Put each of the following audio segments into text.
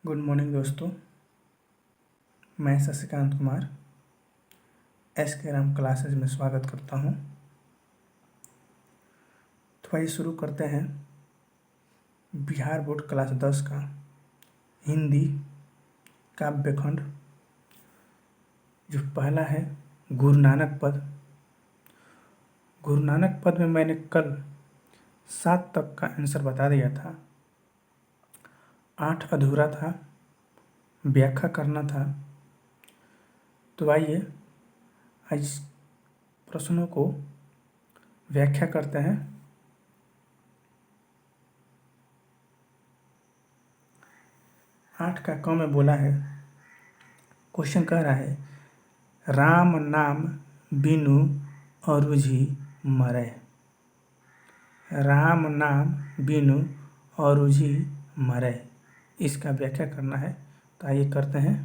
Good morning दोस्तों। मैं Shashikant Kumar SK Ram classes में स्वागत करता हूं। तो आइए शुरू करते हैं बिहार बोर्ड क्लास 10 का हिंदी काव्यखंड। जो पहला है गुरु नानक पद। गुरु नानक पद में मैंने कल 7 तक का आंसर बता दिया था। 8 अधूरा था, व्याख्या करना था। तो आइए आज प्रश्नों को व्याख्या करते हैं। आठ का क में बोला है, क्वेश्चन कह रहा है राम नाम बिनु अरुझि मरै। राम नाम बिनु अरुझि मरै, इसका व्याख्या करना है। तो आइए करते हैं।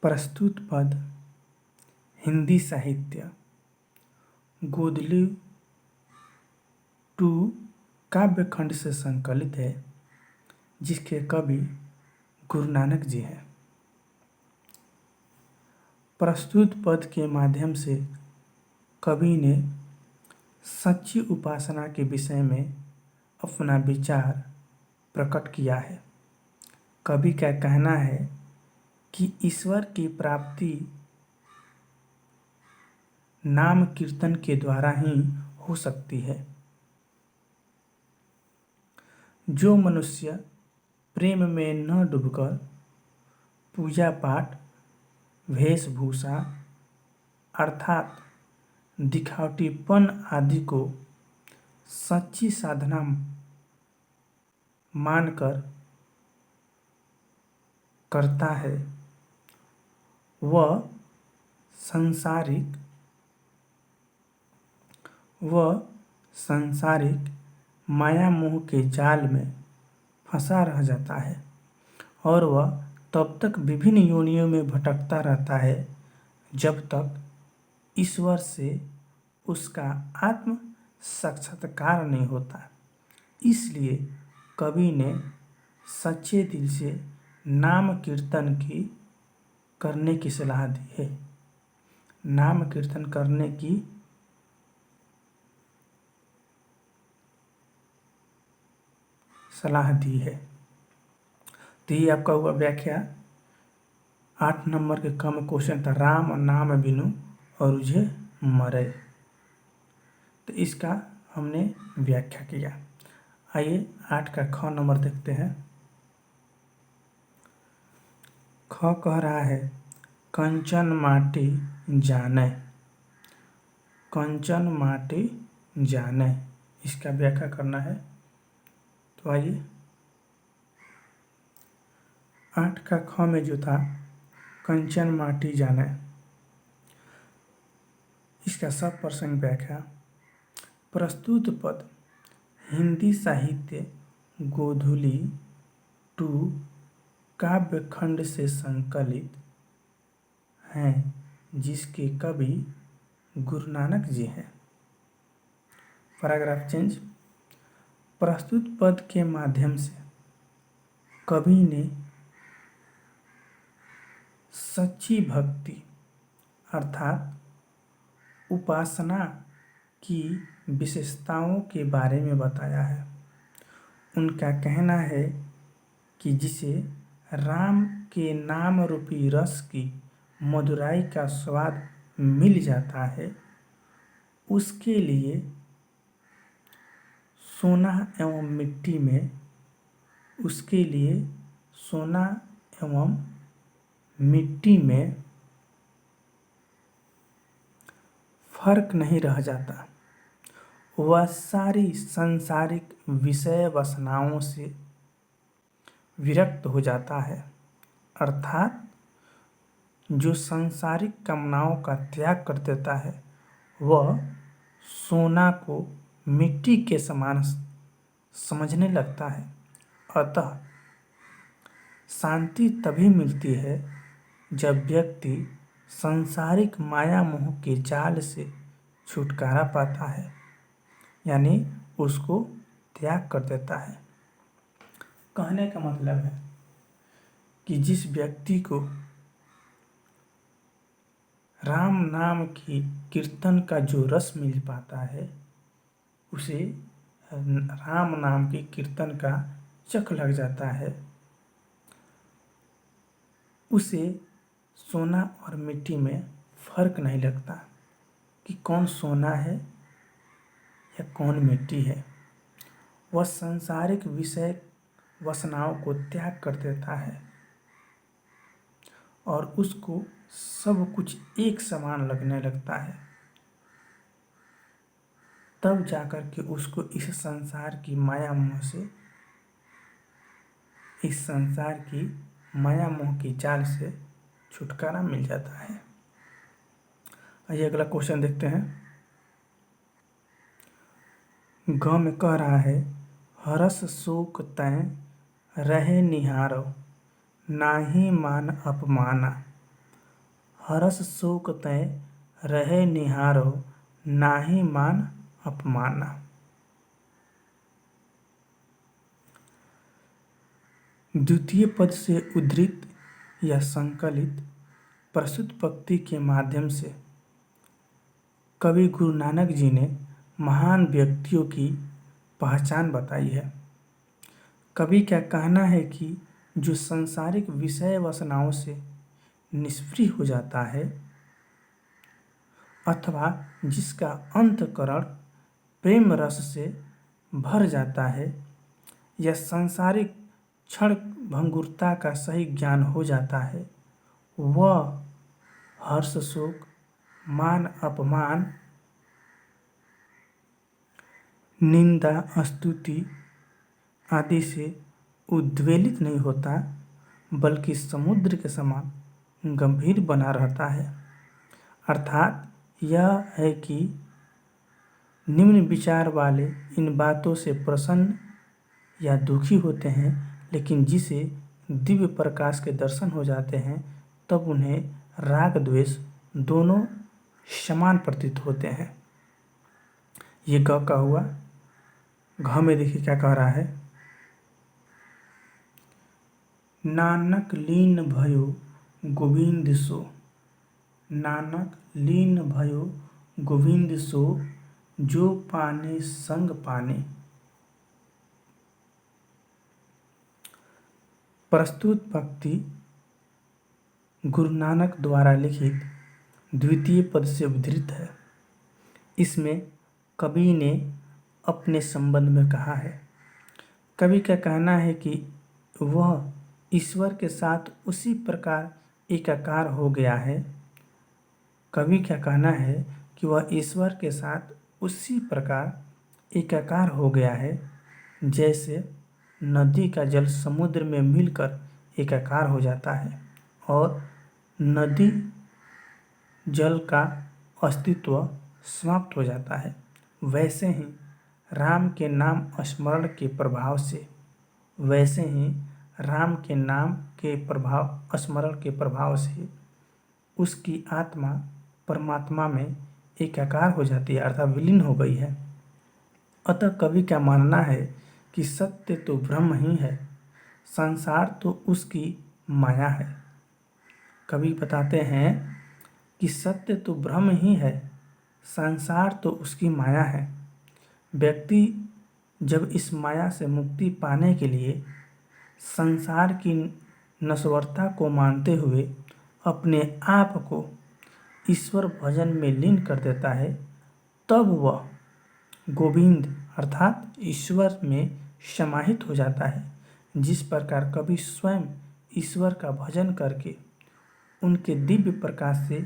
प्रस्तुत पद हिंदी साहित्य गोदली 2 काव्यखंड से संकलित है, जिसके कवि गुरु नानक जी हैं। प्रस्तुत पद के माध्यम से कवि ने सच्ची उपासना के विषय में अपना विचार प्रकट किया है। कवि का कहना है कि ईश्वर की प्राप्ति नाम कीर्तन के द्वारा ही हो सकती है। जो मनुष्य प्रेम में न डूबकर पूजा पाठ, वेशभूषा अर्थात दिखावटीपन आदि को सच्ची साधना मानकर करता है, वह सांसारिक माया मोह के जाल में फंसा रह जाता है और वह तब तक विभिन्न योनियों में भटकता रहता है जब तक ईश्वर से उसका आत्म साक्षात्कार नहीं होता। इसलिए कवि ने सच्चे दिल से नाम कीर्तन करने की सलाह दी है। नाम कीर्तन करने की सलाह दी है। तो ये आपका हुआ व्याख्या। 8 नंबर के कम क्वेश्चन था, राम नाम बिनु अरुझि मरै। तो इसका हमने व्याख्या किया। आइए 8 का ख नंबर देखते हैं। ख कह रहा है कंचन माटी जानै। कंचन माटी जानै, इसका व्याख्या करना है। तो आइए 8 का ख में जो था कंचन माटी जानै, इसका सब प्रसंग व्याख्या। प्रस्तुत पद हिंदी साहित्य गोधुली 2 काव्यखंड से संकलित हैं, जिसके कवि गुरु नानक जी हैं। Paragraph change. प्रस्तुत पद के माध्यम से कवि ने सच्ची भक्ति अर्थात उपासना की विशेषताओं के बारे में बताया है। उनका कहना है कि जिसे राम के नाम रूपी रस की मधुराई का स्वाद मिल जाता है, उसके लिए सोना एवं मिट्टी में फर्क नहीं रह जाता। वह सारी सांसारिक विषय वासनाओं से विरक्त हो जाता है, अर्थात जो सांसारिक कामनाओं का त्याग कर देता है, वह सोना को मिट्टी के समान समझने लगता है। अतः शांति तभी मिलती है जब व्यक्ति सांसारिक माया मोह के जाल से छुटकारा पाता है, यानी उसको त्याग कर देता है। कहने का मतलब है कि जिस व्यक्ति को राम नाम की कीर्तन का जो रस मिल पाता है, उसे राम नाम की कीर्तन का चख लग जाता है, उसे सोना और मिट्टी में फर्क नहीं लगता कि कौन सोना है या कौन मिट्टी है। वह सांसारिक विषय वासनाओं को त्याग कर देता है और उसको सब कुछ एक समान लगने लगता है। तब जाकर के उसको इस संसार की माया मोह से, इस संसार की माया मोह की जाल से छुटकारा मिल जाता है। आइए अगला क्वेश्चन देखते हैं। ग में कह रहा है, हरस शोक तैं रहे निहारो, नाही मान अपमाना। हरस शोक तैं रहे निहारो, नाही मान अपमाना। द्वितीय पद से उद्धृत या संकलित प्रस्तुत पंक्ति के माध्यम से कवि गुरु नानक जी ने महान व्यक्तियों की पहचान बताई है। कवि का कहना है कि जो सांसारिक विषय वासनाओं से निष्क्रिय हो जाता है अथवा जिसका अंतःकरण प्रेम रस से भर जाता है या सांसारिक क्षण भंगुरता का सही ज्ञान हो जाता है, वह हर्ष शोक मान अपमान निंदा स्तुति आदि से उद्वेलित नहीं होता, बल्कि समुद्र के समान गंभीर बना रहता है। अर्थात यह है कि निम्न विचार वाले इन बातों से प्रसन्न या दुखी होते हैं, लेकिन जिसे दिव्य प्रकाश के दर्शन हो जाते हैं तब उन्हें राग द्वेष दोनों समान प्रतीत होते हैं। ये ग का हुआ। घ में देखिए क्या कह रहा है, नानक लीन भयो गोविंद सो। नानक लीन भयो गोविंद सो, जो पाने संग पाने। प्रस्तुत पंक्ति गुरु नानक द्वारा लिखित द्वितीय पद से उद्धृत है। इसमें कवि ने अपने संबंध में कहा है। कवि का कहना है कि वह ईश्वर के साथ उसी प्रकार एकाकार हो गया है। कवि का कहना है कि वह ईश्वर के साथ उसी प्रकार एकाकार हो गया है जैसे नदी का जल समुद्र में मिलकर एकाकार हो जाता है और नदी जल का अस्तित्व समाप्त हो जाता है। वैसे ही राम के नाम स्मरण के प्रभाव से, वैसे ही राम के नाम के प्रभाव स्मरण के प्रभाव से उसकी आत्मा परमात्मा में एकाकार हो जाती है, अर्थात विलीन हो गई है। अतः कवि का मानना है कि सत्य तो ब्रह्म ही है, संसार तो उसकी माया है। कवि बताते हैं कि सत्य तो ब्रह्म ही है, संसार तो उसकी माया है। व्यक्ति जब इस माया से मुक्ति पाने के लिए संसार की नश्वरता को मानते हुए अपने आप को ईश्वर भजन में लीन कर देता है, तब वह गोविंद अर्थात ईश्वर में समाहित हो जाता है। जिस प्रकार कवि स्वयं ईश्वर का भजन करके उनके दिव्य प्रकाश से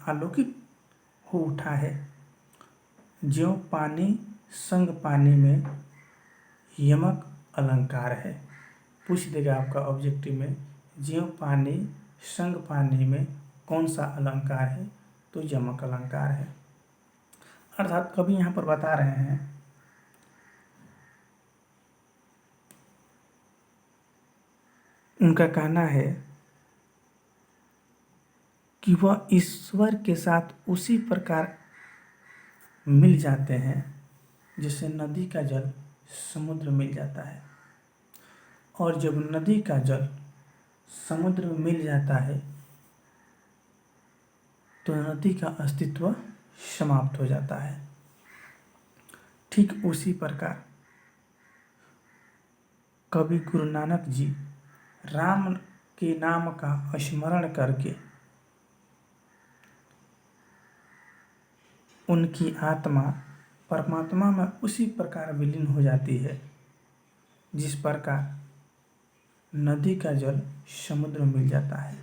आलोकित हो उठा है। ज्यों पानी संग पानी में यमक अलंकार है। पूछ देगा आपका ऑब्जेक्टिव में, ज्यों पानी संग पानी में कौन सा अलंकार है, तो यमक अलंकार है। अर्थात कवि यहाँ पर बता रहे हैं उनका कहना है कि वह ईश्वर के साथ उसी प्रकार मिल जाते हैं जैसे नदी का जल समुद्र मिल जाता है। और जब नदी का जल समुद्र में मिल जाता है तो नदी का अस्तित्व समाप्त हो जाता है। ठीक उसी प्रकार कवि गुरु नानक जी राम के नाम का स्मरण करके उनकी आत्मा परमात्मा में उसी प्रकार विलीन हो जाती है जिस प्रकार नदी का जल समुद्र में मिल जाता है।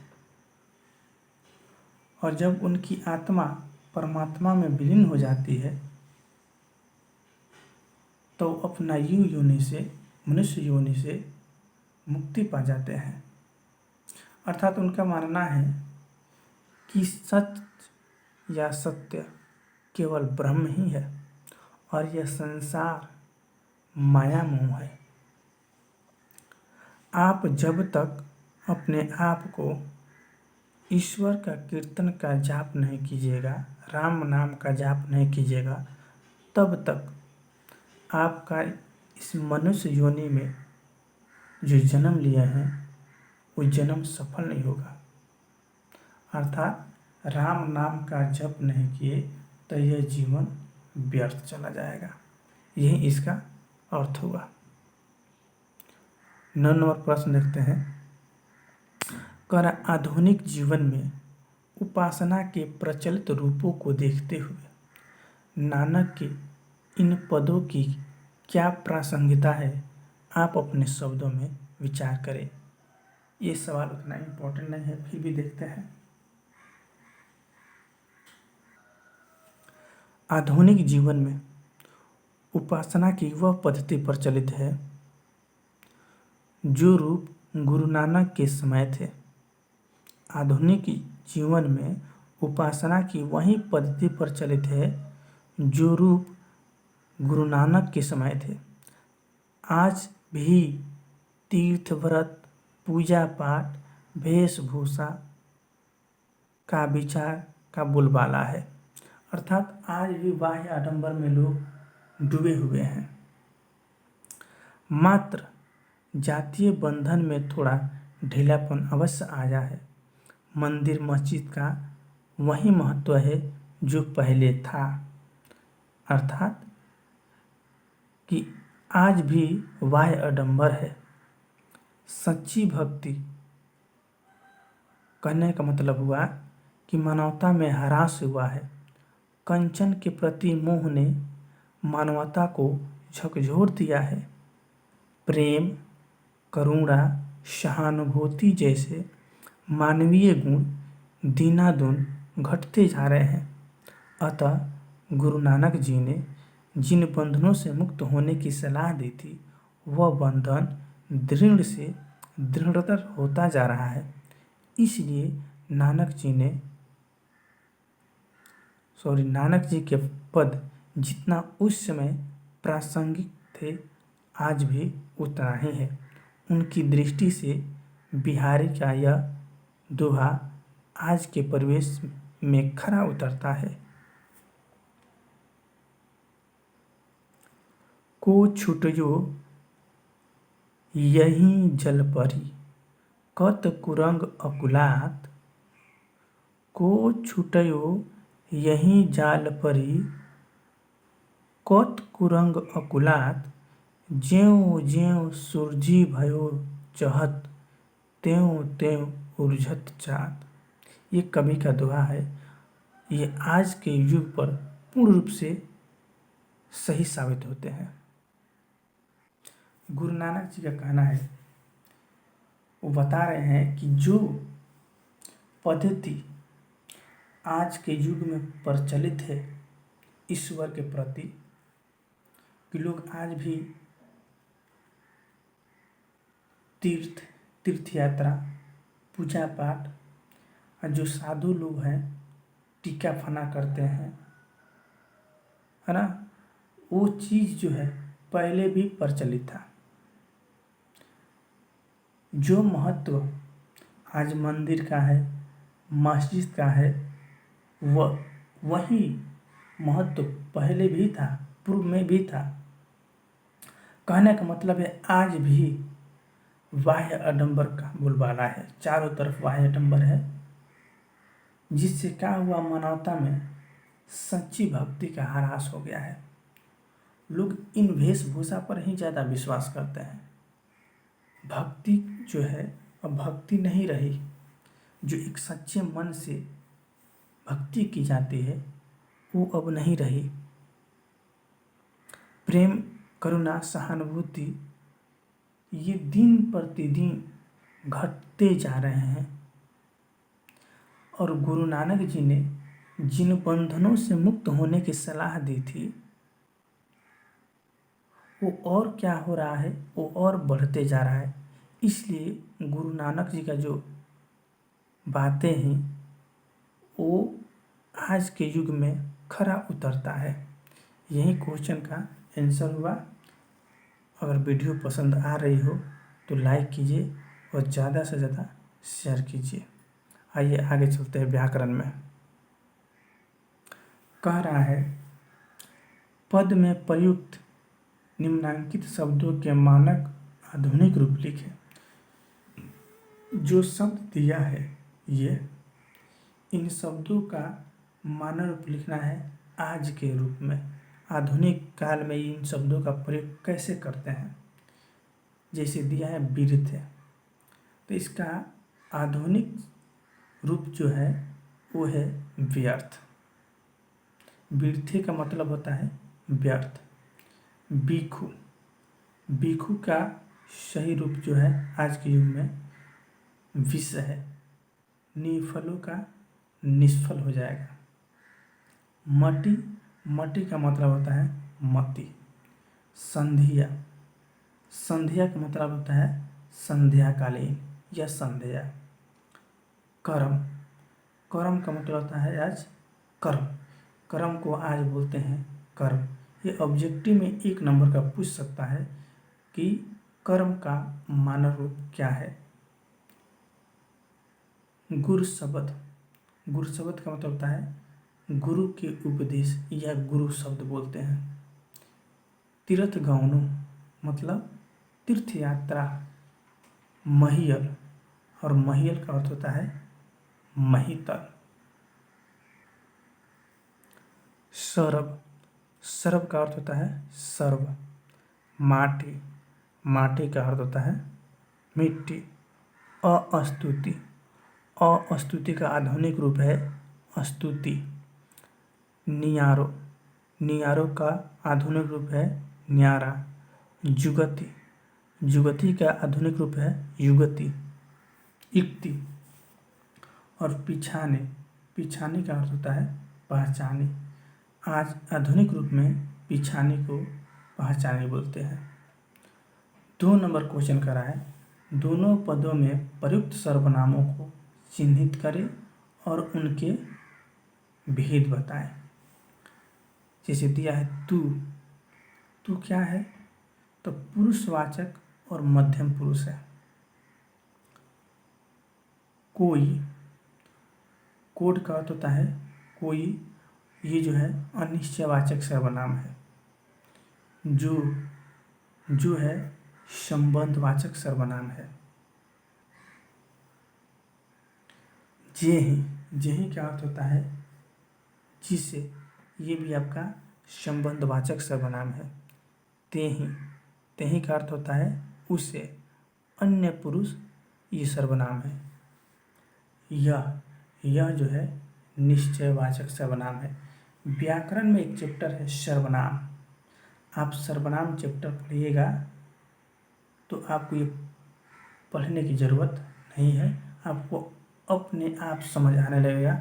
और जब उनकी आत्मा परमात्मा में विलीन हो जाती है तो अपना योनि से मनुष्य योनि से मुक्ति पा जाते हैं। अर्थात उनका मानना है कि सच या सत्य केवल ब्रह्म ही है और यह संसार माया मोह है। आप जब तक अपने आप को ईश्वर का कीर्तन का जाप नहीं कीजिएगा, राम नाम का जाप नहीं कीजिएगा, तब तक आपका इस मनुष्य योनि में जो जन्म लिया है वो जन्म सफल नहीं होगा। अर्थात राम नाम का जप नहीं किए तो यह जीवन व्यर्थ चला जाएगा। यही इसका अर्थ हुआ। 9 नंबर प्रश्न देखते हैं। कर आधुनिक जीवन में उपासना के प्रचलित रूपों को देखते हुए नानक के इन पदों की क्या प्रासंगिकता है, आप अपने शब्दों में विचार करें। ये सवाल उतना इम्पोर्टेंट नहीं है, फिर भी देखते हैं। आधुनिक जीवन में उपासना की वह पद्धति प्रचलित है जो रूप गुरु नानक के समय थे। आधुनिक जीवन में उपासना की वही पद्धति प्रचलित है जो रूप गुरु नानक के समय थे। आज भी तीर्थ व्रत, पूजा पाठ, वेशभूषा का विचार का बोलबाला है। अर्थात आज भी बाह्य आडंबर में लोग डूबे हुए हैं। मात्र जातीय बंधन में थोड़ा ढीलापन अवश्य आया है। मंदिर मस्जिद का वही महत्व है जो पहले था। अर्थात कि आज भी बाह्य आडंबर है। सच्ची भक्ति कहने का मतलब हुआ कि मानवता में ह्रास हुआ है। कंचन के प्रति मोह ने मानवता को झकझोर दिया है। प्रेम, करुणा, सहानुभूति जैसे मानवीय गुण दिनादुन घटते जा रहे हैं। अतः गुरु नानक जी ने जिन बंधनों से मुक्त होने की सलाह दी थी वह बंधन दृढ़ से दृढ़तर होता जा रहा है। इसलिए नानक जी के पद जितना उस समय प्रासंगिक थे आज भी उतना ही है। उनकी दृष्टि से बिहारी का यह दोहा आज के परिवेश में खरा उतरता है। को छुटयो यहीं जल परी, कत कुरंग अकुलात। को छुटयो यहीं जाल परी, कत कुरंग अकुलात। ज्यों ज्यों सूरजी भयो चहत, त्यों त्यों उलझत चात। ये कवि का दोहा है। ये आज के युग पर पूर्ण रूप से सही साबित होते हैं। गुरु नानक जी का कहना है, वो बता रहे हैं कि जो पद्धति आज के युग में प्रचलित है ईश्वर के प्रति, कि लोग आज भी तीर्थ यात्रा, पूजा पाठ, और जो साधु लोग हैं टीका फना करते हैं, है ना, वो चीज़ जो है पहले भी प्रचलित था। जो महत्व आज मंदिर का है, मस्जिद का है, वही महत्व पहले भी था, पूर्व में भी था। कहने का मतलब है आज भी बाह्य आडंबर का बोलबाला है, चारों तरफ बाह्य आडंबर है, जिससे क्या हुआ, मानवता में सच्ची भक्ति का ह्रास हो गया है। लोग इन वेशभूषा पर ही ज़्यादा विश्वास करते हैं। भक्ति जो है अब भक्ति नहीं रही, जो एक सच्चे मन से भक्ति की जाती है वो अब नहीं रही। प्रेम, करुणा, सहानुभूति ये दिन प्रतिदिन घटते जा रहे हैं। और गुरु नानक जी ने जिन बंधनों से मुक्त होने की सलाह दी थी वो और क्या हो रहा है, वो और बढ़ते जा रहा है। इसलिए गुरु नानक जी का जो बातें हैं वो आज के युग में खरा उतरता है। यही क्वेश्चन का आंसर हुआ। अगर वीडियो पसंद आ रही हो तो लाइक कीजिए और ज़्यादा से ज़्यादा शेयर कीजिए। आइए आगे चलते हैं व्याकरण में। कह रहा है पद में प्रयुक्त निम्नांकित शब्दों के मानक आधुनिक रूप लिखे। जो शब्द दिया है ये, इन शब्दों का मानक रूप लिखना है आज के रूप में। आधुनिक काल में इन शब्दों का प्रयोग कैसे करते हैं। जैसे दिया है विरथ, तो इसका आधुनिक रूप जो है वो है व्यर्थ। विरथे का मतलब होता है व्यर्थ। भिक्षु, भिक्षु का सही रूप जो है आज के युग में विष है। निफलों का निष्फल हो जाएगा। मति, मति का मतलब होता है मति। संध्या, संध्या का मतलब होता है संध्याकालीन या संध्या। कर्म, कर्म का मतलब होता है आज कर्म। कर्म को आज बोलते हैं कर्म। ये ऑब्जेक्टिव में 1 नंबर का पूछ सकता है कि कर्म का मानक रूप क्या है। गुरु शब्द, गुरु शब्द का मतलब होता है गुरु के उपदेश या गुरु शब्द बोलते हैं। तीर्थ गौण मतलब तीर्थ यात्रा। महियल, और महियल का अर्थ होता है महितल। सर्व, सर्व का अर्थ होता है सर्व। माटी, माटी का अर्थ होता है मिट्टी। अस्तुति, अस्तुति का आधुनिक रूप है स्तुति। नियारो, नियारो का आधुनिक रूप है न्यारा। जुगति, जुगति का आधुनिक रूप है युगति। युक्ति। और पिछाने, पिछाने का अर्थ होता है पहचाने। आज आधुनिक रूप में पिछाने को पहचाने बोलते हैं। 2 नंबर क्वेश्चन करा है दोनों पदों में प्रयुक्त सर्वनामों को चिन्हित करें और उनके भेद बताएं। जैसे दिया है तू, तू क्या है, तो पुरुषवाचक और मध्यम पुरुष है। कोई, कोड का अर्थ होता है कोई, ये जो है अनिश्चयवाचक सर्वनाम है। जो है संबंधवाचक सर्वनाम है। जेहि, जेहि का अर्थ होता है जिसे, ये भी आपका संबंधवाचक सर्वनाम है। तेहि, तेहि का अर्थ होता है उसे, अन्य पुरुष ये सर्वनाम है। यह जो है निश्चयवाचक सर्वनाम है। व्याकरण में एक चैप्टर है सर्वनाम। आप सर्वनाम चैप्टर पढ़िएगा तो आपको ये पढ़ने की ज़रूरत नहीं है। आपको अपने आप समझ आने लगेगा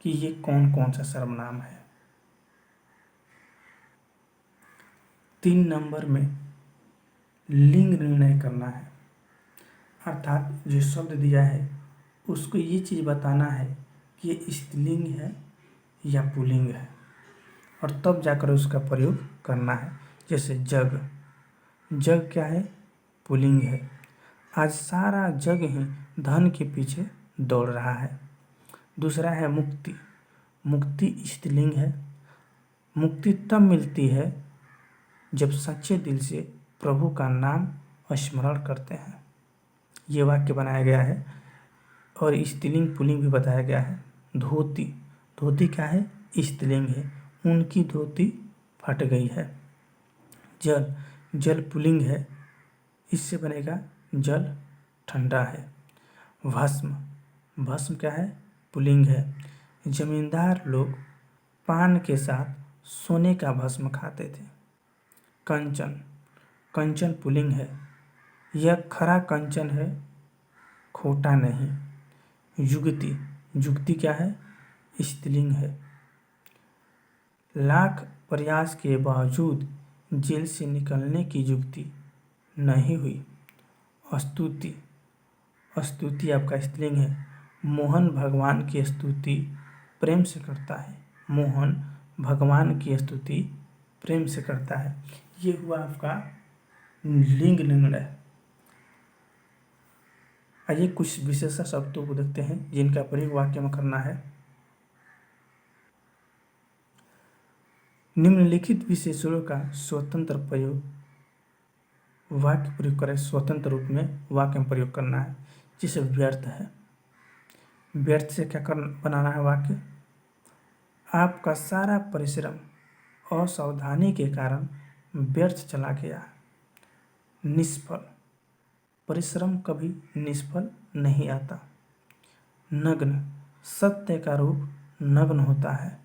कि ये कौन कौन सा सर्वनाम है। 3 नंबर में लिंग निर्णय करना है। अर्थात जो शब्द दिया है उसको ये चीज़ बताना है कि ये स्त्रीलिंग है या पुल्लिंग है, और तब जाकर उसका प्रयोग करना है। जैसे जग, जग क्या है, पुल्लिंग है। आज सारा जग ही धन के पीछे दौड़ रहा है। दूसरा है मुक्ति, मुक्ति स्त्रीलिंग है। मुक्ति तब मिलती है जब सच्चे दिल से प्रभु का नाम स्मरण करते हैं। ये वाक्य बनाया गया है। और स्त्रीलिंग पुल्लिंग भी बताया गया है। धोती, धोती क्या है? स्त्रीलिंग है। उनकी धोती फट गई है। जल, जल पुल्लिंग है। इससे बनेगा जल ठंडा है। भस्म, भस्म क्या है? पुल्लिंग है। जमींदार लोग पान के साथ सोने का भस्म खाते थे। कंचन, कंचन पुल्लिंग है। यह खरा कंचन है, खोटा नहीं। युक्ति, युक्ति क्या है? स्त्रीलिंग है। लाख प्रयास के बावजूद जेल से निकलने की युक्ति नहीं हुई। स्तुति, स्तुति आपका स्त्रीलिंग है। मोहन भगवान की स्तुति प्रेम से करता है। मोहन भगवान की स्तुति प्रेम से करता है। ये हुआ आपका लिंग निर्णय। आइए कुछ विशेषण शब्दों को देखते हैं जिनका प्रयोग वाक्य में करना है। निम्नलिखित विशेषणों का स्वतंत्र प्रयोग वाक्य प्रयोग करें। स्वतंत्र रूप में वाक्य में प्रयोग करना है। जैसे व्यर्थ है, व्यर्थ से क्या बनाना है वाक्य? आपका सारा परिश्रम असावधानी के कारण व्यर्थ चला गया। निष्फल, परिश्रम कभी निष्फल नहीं आता। नग्न, सत्य का रूप नग्न होता है।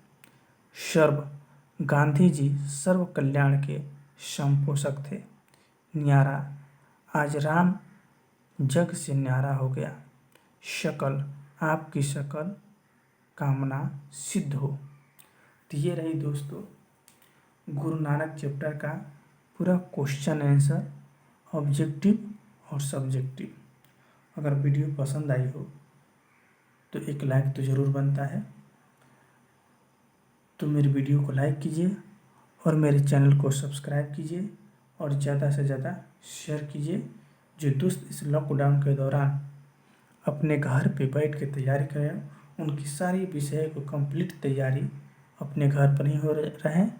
सर्व, गांधी जी सर्व कल्याण के संपोषक थे। न्यारा, आज राम जग से न्यारा हो गया। शकल, आपकी शकल कामना सिद्ध हो। तो ये रही दोस्तों गुरु नानक चैप्टर का पूरा क्वेश्चन आंसर, ऑब्जेक्टिव और सब्जेक्टिव। अगर वीडियो पसंद आई हो तो एक लाइक तो ज़रूर बनता है। तो मेरे वीडियो को लाइक कीजिए और मेरे चैनल को सब्सक्राइब कीजिए और ज़्यादा से ज़्यादा शेयर कीजिए। जो दोस्त इस लॉकडाउन के दौरान अपने घर पे बैठ के तैयारी करें, उनकी सारी विषय को कंप्लीट तैयारी अपने घर पर ही हो रहें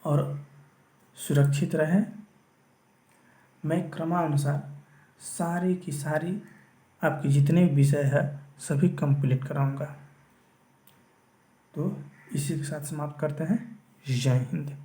और सुरक्षित रहें। मैं क्रमानुसार सारी की सारी आपके जितने भी विषय है सभी कंप्लीट कराऊंगा। तो इसी के साथ समाप्त करते हैं। जय हिंद।